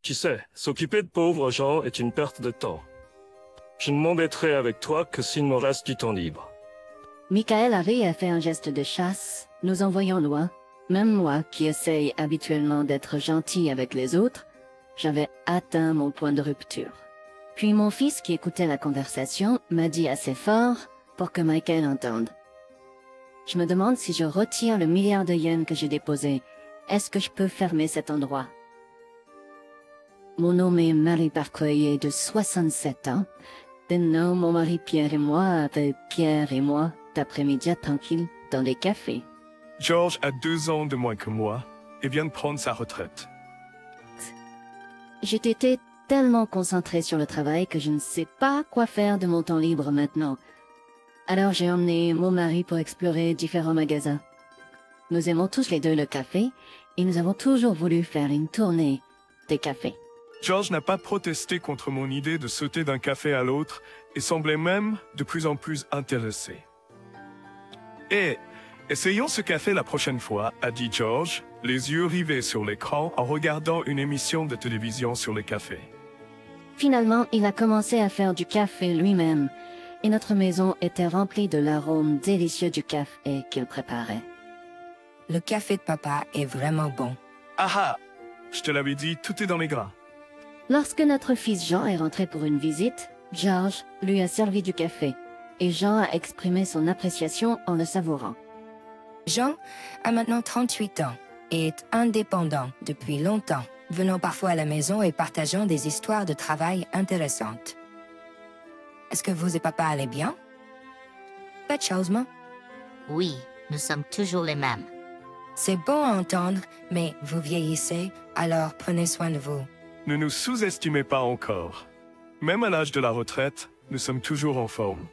Tu sais, s'occuper de pauvres gens est une perte de temps. Je ne m'embêterai avec toi que s'il me reste du temps libre. Michael Harry a fait un geste de chasse, nous envoyant loin. Même moi, qui essaye habituellement d'être gentil avec les autres, j'avais atteint mon point de rupture. Puis mon fils, qui écoutait la conversation, m'a dit assez fort pour que Michael entende. Je me demande si je retire le milliard de yens que j'ai déposé. Est-ce que je peux fermer cet endroit? Mon nom est Marie Barclay de 67 ans. Maintenant, mon mari Pierre et moi avaient Pierre et moi d'après-midi tranquille dans les cafés. George a 2 ans de moins que moi et vient de prendre sa retraite. J'étais tellement concentrée sur le travail que je ne sais pas quoi faire de mon temps libre maintenant. Alors j'ai emmené mon mari pour explorer différents magasins. Nous aimons tous les deux le café et nous avons toujours voulu faire une tournée des cafés. George n'a pas protesté contre mon idée de sauter d'un café à l'autre et semblait même de plus en plus intéressé. Et essayons ce café la prochaine fois, a dit George, les yeux rivés sur l'écran en regardant une émission de télévision sur le café. Finalement, il a commencé à faire du café lui-même et notre maison était remplie de l'arôme délicieux du café qu'il préparait. Le café de papa est vraiment bon. Ah ah! Je te l'avais dit, tout est dans les gras. Lorsque notre fils Jean est rentré pour une visite, George lui a servi du café et Jean a exprimé son appréciation en le savourant. Jean a maintenant 38 ans et est indépendant depuis longtemps, venant parfois à la maison et partageant des histoires de travail intéressantes. Est-ce que vous et papa allez bien? Pas de changement? Oui, nous sommes toujours les mêmes. C'est bon à entendre, mais vous vieillissez, alors prenez soin de vous. Ne nous sous-estimez pas encore. Même à l'âge de la retraite, nous sommes toujours en forme.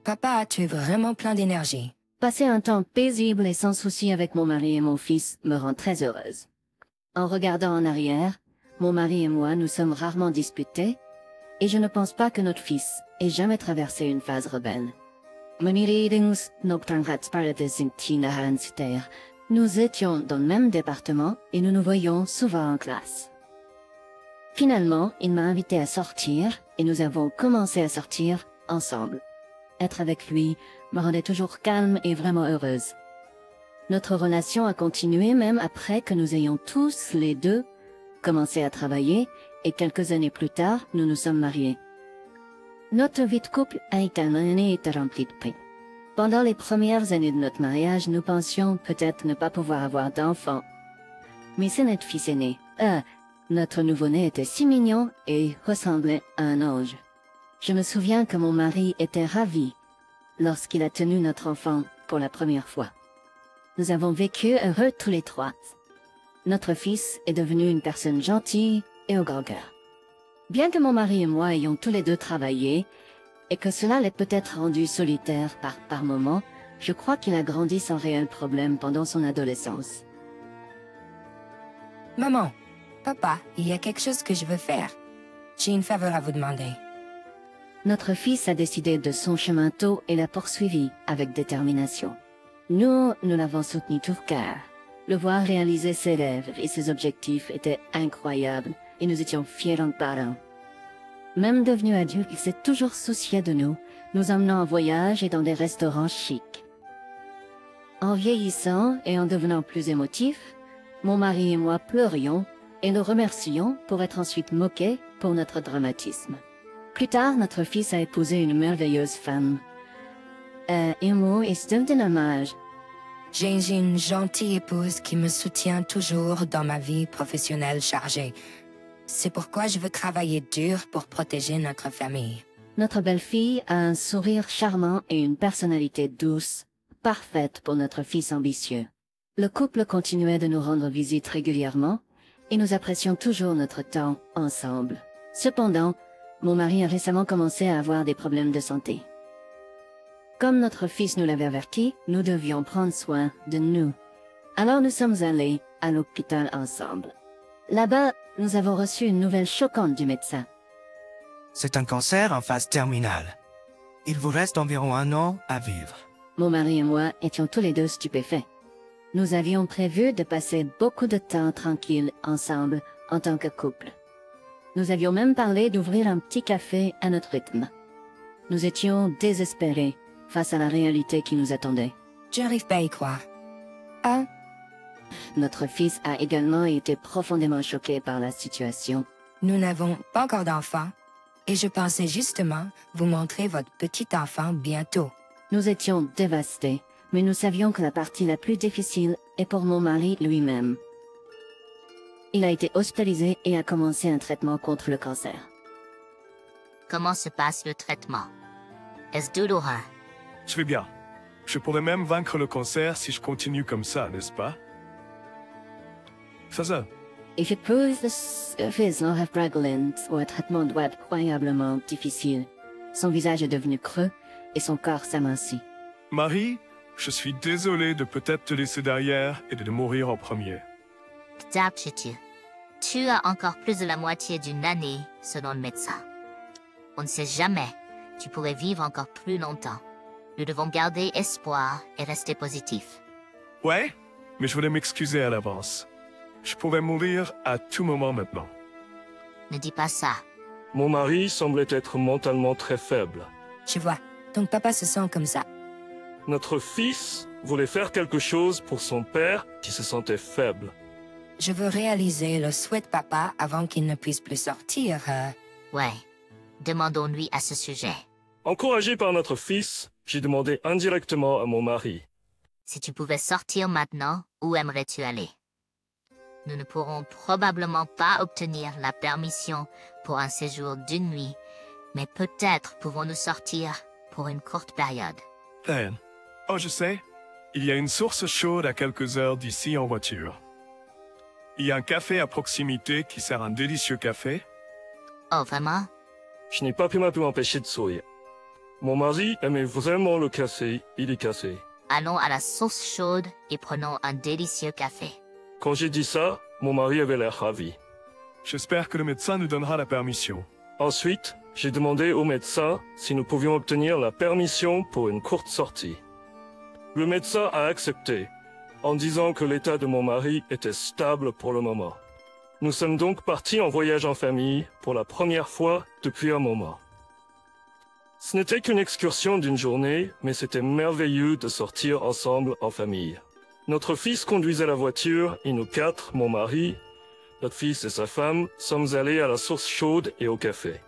Papa, tu es vraiment plein d'énergie. Passer un temps paisible et sans souci avec mon mari et mon fils me rend très heureuse. En regardant en arrière, mon mari et moi nous sommes rarement disputés, et je ne pense pas que notre fils ait jamais traversé une phase rebelle. Nous étions dans le même département et nous nous voyions souvent en classe. Finalement, il m'a invité à sortir et nous avons commencé à sortir ensemble. Être avec lui me rendait toujours calme et vraiment heureuse. Notre relation a continué même après que nous ayons tous les deux commencé à travailler et quelques années plus tard, nous nous sommes mariés. Notre vie de couple a été remplie de paix. Pendant les premières années de notre mariage, nous pensions peut-être ne pas pouvoir avoir d'enfants. Mais c'est notre fils aîné. Notre nouveau-né était si mignon et ressemblait à un ange. Je me souviens que mon mari était ravi lorsqu'il a tenu notre enfant pour la première fois. Nous avons vécu heureux tous les trois. Notre fils est devenu une personne gentille et au grand cœur. Bien que mon mari et moi ayons tous les deux travaillé, et que cela l'ait peut-être rendu solitaire par moments, je crois qu'il a grandi sans réel problème pendant son adolescence. Maman, papa, il y a quelque chose que je veux faire. J'ai une faveur à vous demander. Notre fils a décidé de son chemin tôt et l'a poursuivi avec détermination. Nous l'avons soutenu tout cœur. Le voir réaliser ses rêves et ses objectifs était incroyable et nous étions fiers en parents. Même devenu adulte, il s'est toujours soucié de nous, nous emmenant en voyage et dans des restaurants chics. En vieillissant et en devenant plus émotifs, mon mari et moi pleurions et le remercions pour être ensuite moqués pour notre dramatisme. Plus tard, notre fils a épousé une merveilleuse femme. Imo est un hommage. J'ai une gentille épouse qui me soutient toujours dans ma vie professionnelle chargée. C'est pourquoi je veux travailler dur pour protéger notre famille. Notre belle-fille a un sourire charmant et une personnalité douce, parfaite pour notre fils ambitieux. Le couple continuait de nous rendre visite régulièrement et nous apprécions toujours notre temps ensemble. Cependant, mon mari a récemment commencé à avoir des problèmes de santé. Comme notre fils nous l'avait averti, nous devions prendre soin de nous. Alors nous sommes allés à l'hôpital ensemble. Là-bas, nous avons reçu une nouvelle choquante du médecin. C'est un cancer en phase terminale. Il vous reste environ 1 an à vivre. Mon mari et moi étions tous les deux stupéfaits. Nous avions prévu de passer beaucoup de temps tranquilles ensemble en tant que couple. Nous avions même parlé d'ouvrir un petit café à notre rythme. Nous étions désespérés face à la réalité qui nous attendait. J'arrive pas à y croire. Ah, Notre fils a également été profondément choqué par la situation. nous n'avons pas encore d'enfant, et je pensais justement vous montrer votre petit enfant bientôt. Nous étions dévastés, mais nous savions que la partie la plus difficile est pour mon mari lui-même. Il a été hospitalisé et a commencé un traitement contre le cancer. Comment se passe le traitement? Est-ce douloureux? Je vais bien. Je pourrais même vaincre le cancer si je continue comme ça, n'est-ce pas? Ça. Et je peux fils Laura Bragland où un traitement doit être incroyablement difficile. Son visage est devenu creux et son corps s'amincit. Marie, je suis désolé de peut-être te laisser derrière et de mourir en premier. Tu as encore plus de la moitié d'une année, selon le médecin. On ne sait jamais, tu pourrais vivre encore plus longtemps. Nous devons garder espoir et rester positifs. Ouais, mais je voulais m'excuser à l'avance. Je pourrais mourir à tout moment maintenant. Ne dis pas ça. Mon mari semblait être mentalement très faible. Je vois. Donc papa se sent comme ça. Notre fils voulait faire quelque chose pour son père qui se sentait faible. Je veux réaliser le souhait de papa avant qu'il ne puisse plus sortir. Ouais. Demandons-lui à ce sujet. Encouragé par notre fils, j'ai demandé indirectement à mon mari. Si tu pouvais sortir maintenant, où aimerais-tu aller? Nous ne pourrons probablement pas obtenir la permission pour un séjour d'une nuit, mais peut-être pouvons-nous sortir pour une courte période. Diane. Oh, je sais. Il y a une source chaude à quelques heures d'ici en voiture. Il y a un café à proximité qui sert un délicieux café. Oh, vraiment? Je n'ai pas pu m'empêcher de sourire. Mon mari aimait vraiment le café, il est cassé. Allons à la source chaude et prenons un délicieux café. Quand j'ai dit ça, mon mari avait l'air ravi. J'espère que le médecin nous donnera la permission. Ensuite, j'ai demandé au médecin si nous pouvions obtenir la permission pour une courte sortie. Le médecin a accepté, en disant que l'état de mon mari était stable pour le moment. Nous sommes donc partis en voyage en famille pour la première fois depuis un moment. Ce n'était qu'une excursion d'une journée, mais c'était merveilleux de sortir ensemble en famille. Notre fils conduisait la voiture et nous quatre, mon mari, notre fils et sa femme, sommes allés à la source chaude et au café.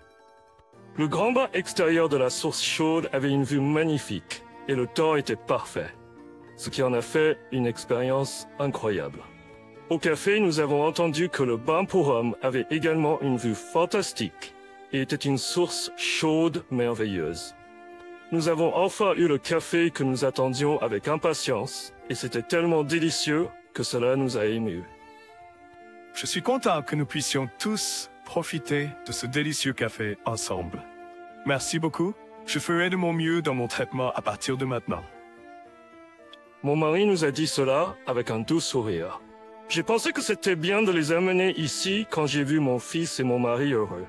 Le grand bas extérieur de la source chaude avait une vue magnifique et le temps était parfait, ce qui en a fait une expérience incroyable. Au café, nous avons entendu que le bain pour hommes avait également une vue fantastique et était une source chaude merveilleuse. Nous avons enfin eu le café que nous attendions avec impatience et c'était tellement délicieux que cela nous a émus. Je suis content que nous puissions tous profiter de ce délicieux café ensemble. Merci beaucoup. Je ferai de mon mieux dans mon traitement à partir de maintenant. Mon mari nous a dit cela avec un doux sourire. J'ai pensé que c'était bien de les amener ici quand j'ai vu mon fils et mon mari heureux.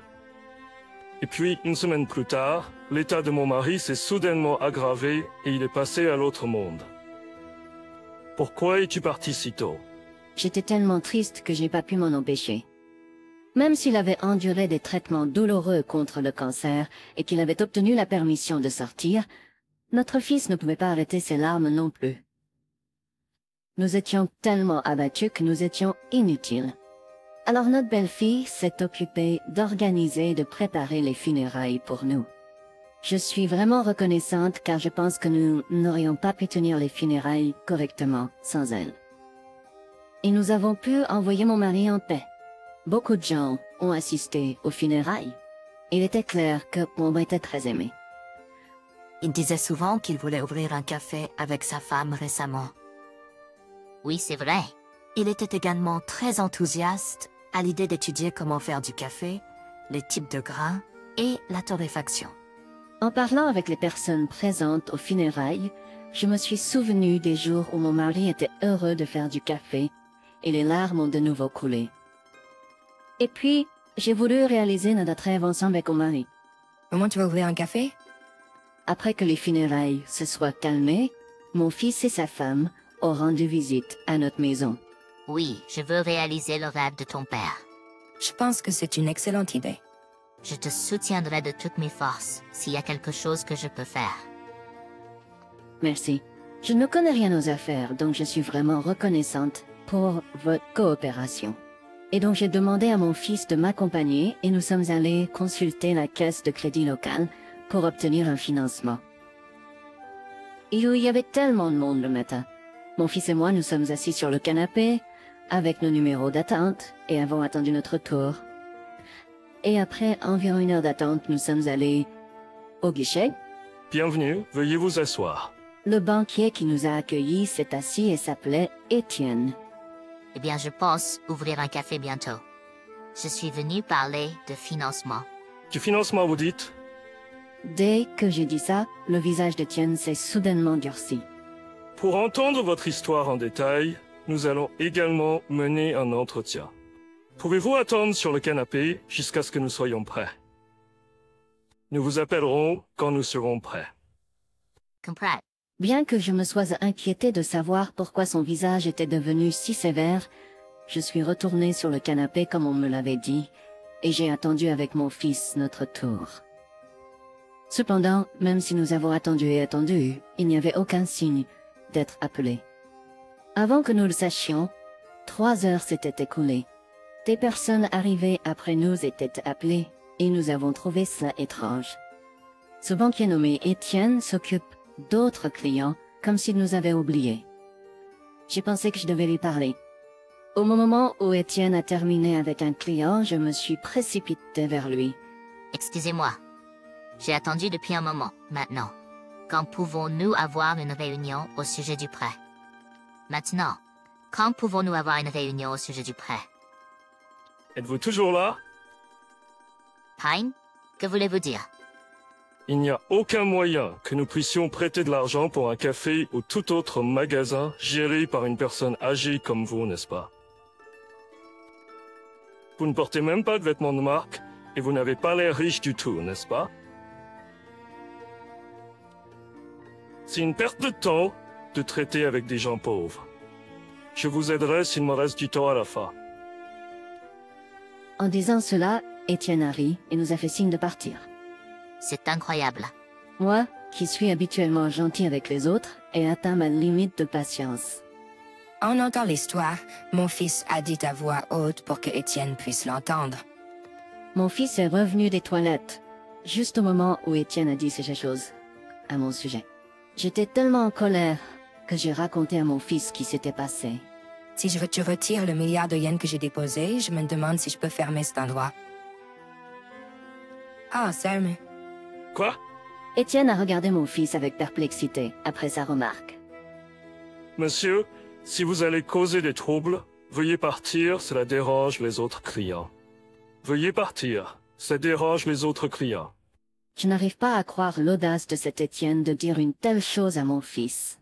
Et puis, une semaine plus tard, l'état de mon mari s'est soudainement aggravé et il est passé à l'autre monde. Pourquoi es-tu parti si tôt? J'étais tellement triste que j'ai pas pu m'en empêcher. Même s'il avait enduré des traitements douloureux contre le cancer et qu'il avait obtenu la permission de sortir, notre fils ne pouvait pas arrêter ses larmes non plus. Nous étions tellement abattus que nous étions inutiles. Alors notre belle-fille s'est occupée d'organiser et de préparer les funérailles pour nous. Je suis vraiment reconnaissante car je pense que nous n'aurions pas pu tenir les funérailles correctement sans elle. Et nous avons pu envoyer mon mari en paix. Beaucoup de gens ont assisté aux funérailles. Il était clair que mon était très aimé. Il disait souvent qu'il voulait ouvrir un café avec sa femme récemment. Oui, c'est vrai. Il était également très enthousiaste à l'idée d'étudier comment faire du café, les types de grains et la torréfaction. En parlant avec les personnes présentes aux funérailles, je me suis souvenu des jours où mon mari était heureux de faire du café et les larmes ont de nouveau coulé. Et puis, j'ai voulu réaliser notre rêve ensemble avec mon mari. Comment tu vas ouvrir un café? Après que les funérailles se soient calmées, mon fils et sa femme ont rendu visite à notre maison. Oui, je veux réaliser le rêve de ton père. Je pense que c'est une excellente idée. Je te soutiendrai de toutes mes forces s'il y a quelque chose que je peux faire. Merci. Je ne connais rien aux affaires, donc je suis vraiment reconnaissante pour votre coopération. Et donc j'ai demandé à mon fils de m'accompagner et nous sommes allés consulter la caisse de crédit locale pour obtenir un financement. Il y avait tellement de monde le matin. Mon fils et moi nous sommes assis sur le canapé avec nos numéros d'attente et avons attendu notre tour. Et après environ 1 heure d'attente, nous sommes allés au guichet. Bienvenue, veuillez vous asseoir. Le banquier qui nous a accueillis s'est assis et s'appelait Étienne. Eh bien, je pense ouvrir un café bientôt. Je suis venu parler de financement. Du financement, vous dites? Dès que j'ai dit ça, le visage d'Étienne s'est soudainement durci. Pour entendre votre histoire en détail, nous allons également mener un entretien. Pouvez-vous attendre sur le canapé jusqu'à ce que nous soyons prêts? Nous vous appellerons quand nous serons prêts. Comprends? Bien que je me sois inquiétée de savoir pourquoi son visage était devenu si sévère, je suis retournée sur le canapé comme on me l'avait dit, et j'ai attendu avec mon fils notre tour. Cependant, même si nous avons attendu et attendu, il n'y avait aucun signe d'être appelé. Avant que nous le sachions, 3 heures s'étaient écoulées. Des personnes arrivées après nous étaient appelées, et nous avons trouvé cela étrange. Ce banquier nommé Étienne s'occupe d'autres clients, comme s'il nous avait oubliés. J'ai pensé que je devais lui parler. Au moment où Étienne a terminé avec un client, je me suis précipitée vers lui. Excusez-moi. J'ai attendu depuis un moment, maintenant. Quand pouvons-nous avoir une réunion au sujet du prêt? Maintenant. Quand pouvons-nous avoir une réunion au sujet du prêt? Êtes-vous toujours là? Pine? Que voulez-vous dire? Il n'y a aucun moyen que nous puissions prêter de l'argent pour un café ou tout autre magasin géré par une personne âgée comme vous, n'est-ce pas? Vous ne portez même pas de vêtements de marque et vous n'avez pas l'air riche du tout, n'est-ce pas? C'est une perte de temps de traiter avec des gens pauvres. Je vous aiderai s'il me reste du temps à la fin. En disant cela, Étienne a ri et nous a fait signe de partir. C'est incroyable. Moi, qui suis habituellement gentil avec les autres, ai atteint ma limite de patience. En entendant l'histoire, mon fils a dit à voix haute pour que Étienne puisse l'entendre. Mon fils est revenu des toilettes, juste au moment où Étienne a dit ces choses à mon sujet. J'étais tellement en colère que j'ai raconté à mon fils ce qui s'était passé. Si je te retire le milliard de yens que j'ai déposé, je me demande si je peux fermer cet endroit. Ah, Sam. Quoi? Étienne a regardé mon fils avec perplexité après sa remarque. Monsieur, si vous allez causer des troubles, veuillez partir, cela dérange les autres clients. Veuillez partir, ça dérange les autres clients. Je n'arrive pas à croire l'audace de cet Étienne de dire une telle chose à mon fils.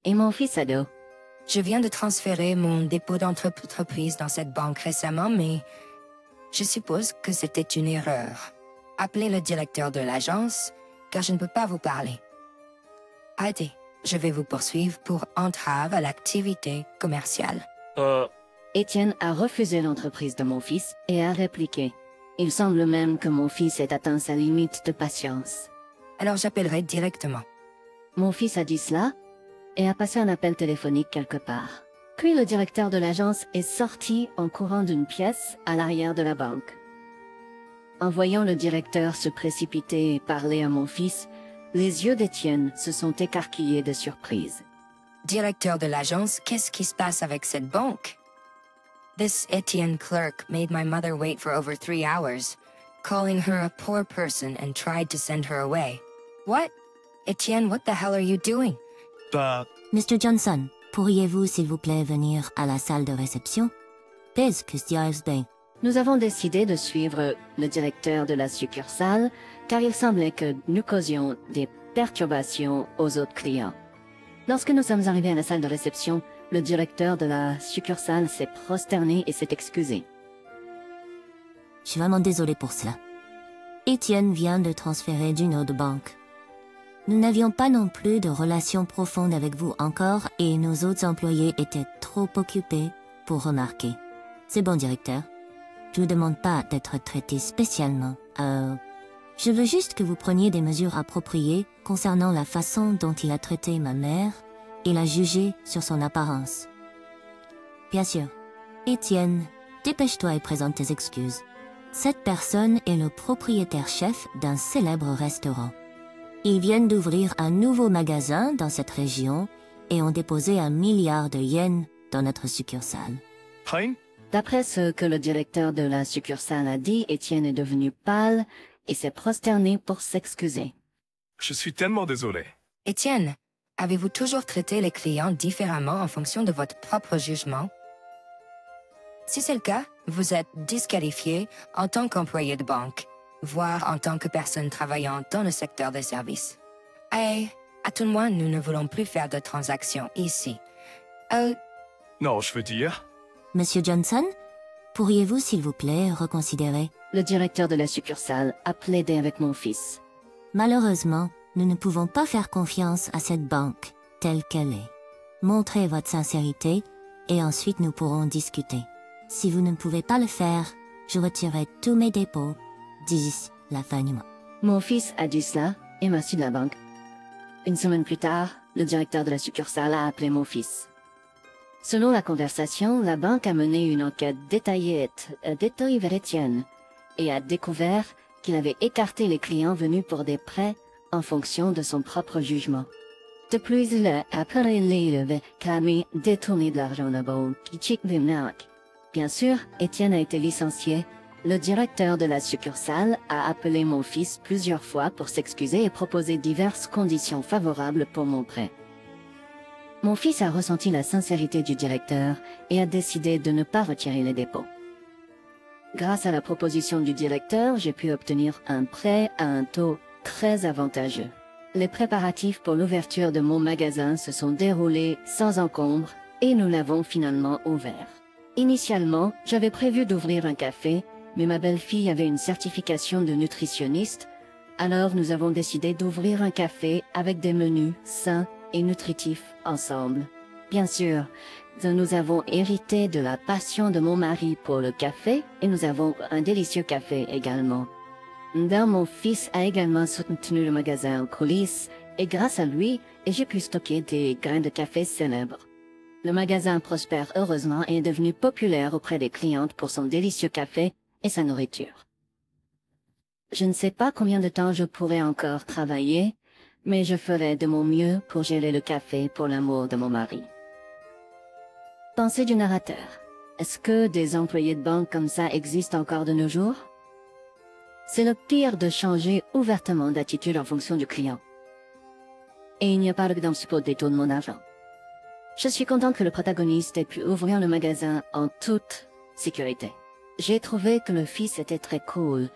Et mon fils ado? Je viens de transférer mon dépôt d'entreprise dans cette banque récemment, mais je suppose que c'était une erreur. Appelez le directeur de l'agence, car je ne peux pas vous parler. Allez, je vais vous poursuivre pour entrave à l'activité commerciale. Étienne a refusé l'entreprise de mon fils et a répliqué. Il semble même que mon fils ait atteint sa limite de patience. Alors j'appellerai directement. Mon fils a dit cela et a passé un appel téléphonique quelque part. Puis le directeur de l'agence est sorti en courant d'une pièce à l'arrière de la banque. En voyant le directeur se précipiter et parler à mon fils, les yeux d'Étienne se sont écarquillés de surprise. Directeur de l'agence, qu'est-ce qui se passe avec cette banque? This Etienne clerk made my mother wait for over 3 hours, calling her a poor person and tried to send her away. What? Etienne, what the hell are you doing? Mr. Johnson, pourriez-vous s'il vous plaît venir à la salle de réception? Nous avons décidé de suivre le directeur de la succursale car il semblait que nous causions des perturbations aux autres clients. Lorsque nous sommes arrivés à la salle de réception, le directeur de la succursale s'est prosterné et s'est excusé. Je suis vraiment désolé pour cela. Étienne vient de transférer d'une autre banque. Nous n'avions pas non plus de relation profonde avec vous encore et nos autres employés étaient trop occupés pour remarquer. C'est bon, directeur. Je vous demande pas d'être traité spécialement. Je veux juste que vous preniez des mesures appropriées concernant la façon dont il a traité ma mère et l'a jugée sur son apparence. Bien sûr. Étienne, dépêche-toi et présente tes excuses. Cette personne est le propriétaire-chef d'un célèbre restaurant. Ils viennent d'ouvrir un nouveau magasin dans cette région et ont déposé 1 milliard de yens dans notre succursale. Hein? D'après ce que le directeur de la succursale a dit, Étienne est devenu pâle et s'est prosterné pour s'excuser. Je suis tellement désolé. Étienne, avez-vous toujours traité les clients différemment en fonction de votre propre jugement? Si c'est le cas, vous êtes disqualifié en tant qu'employé de banque, voire en tant que personne travaillant dans le secteur des services. Et, à tout le moins, nous ne voulons plus faire de transactions ici. Non, je veux dire... Monsieur Johnson, pourriez-vous, s'il vous plaît, reconsidérer? Le directeur de la succursale a plaidé avec mon fils. Malheureusement, nous ne pouvons pas faire confiance à cette banque, telle qu'elle est. Montrez votre sincérité, et ensuite nous pourrons discuter. Si vous ne pouvez pas le faire, je retirerai tous mes dépôts d'ici la fin du mois. Mon fils a dit cela et merci de la banque. Une semaine plus tard, le directeur de la succursale a appelé mon fils. Selon la conversation, la banque a mené une enquête détaillée vers Étienne et a découvert qu'il avait écarté les clients venus pour des prêts en fonction de son propre jugement. De plus, il a appelé clamé détourné de l'argent de la banque. Bien sûr, Étienne a été licencié. Le directeur de la succursale a appelé mon fils plusieurs fois pour s'excuser et proposer diverses conditions favorables pour mon prêt. Mon fils a ressenti la sincérité du directeur et a décidé de ne pas retirer les dépôts. Grâce à la proposition du directeur, j'ai pu obtenir un prêt à un taux très avantageux. Les préparatifs pour l'ouverture de mon magasin se sont déroulés sans encombre et nous l'avons finalement ouvert. Initialement, j'avais prévu d'ouvrir un café, mais ma belle-fille avait une certification de nutritionniste, alors nous avons décidé d'ouvrir un café avec des menus sains et nutritifs ensemble. Bien sûr, nous avons hérité de la passion de mon mari pour le café et nous avons un délicieux café également. Mon fils a également soutenu le magasin en coulisses et grâce à lui, j'ai pu stocker des grains de café célèbres. Le magasin prospère heureusement et est devenu populaire auprès des clientes pour son délicieux café et sa nourriture. Je ne sais pas combien de temps je pourrai encore travailler, mais je ferai de mon mieux pour gérer le café pour l'amour de mon mari. Pensée du narrateur. Est-ce que des employés de banque comme ça existent encore de nos jours? C'est le pire de changer ouvertement d'attitude en fonction du client. Et il n'y a pas de support des taux de mon argent. Je suis contente que le protagoniste ait pu ouvrir le magasin en toute sécurité. J'ai trouvé que le fils était très cool.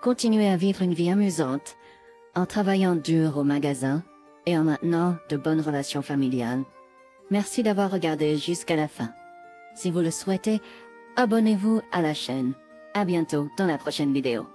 Continuer à vivre une vie amusante, en travaillant dur au magasin et en maintenant de bonnes relations familiales. Merci d'avoir regardé jusqu'à la fin. Si vous le souhaitez, abonnez-vous à la chaîne. À bientôt dans la prochaine vidéo.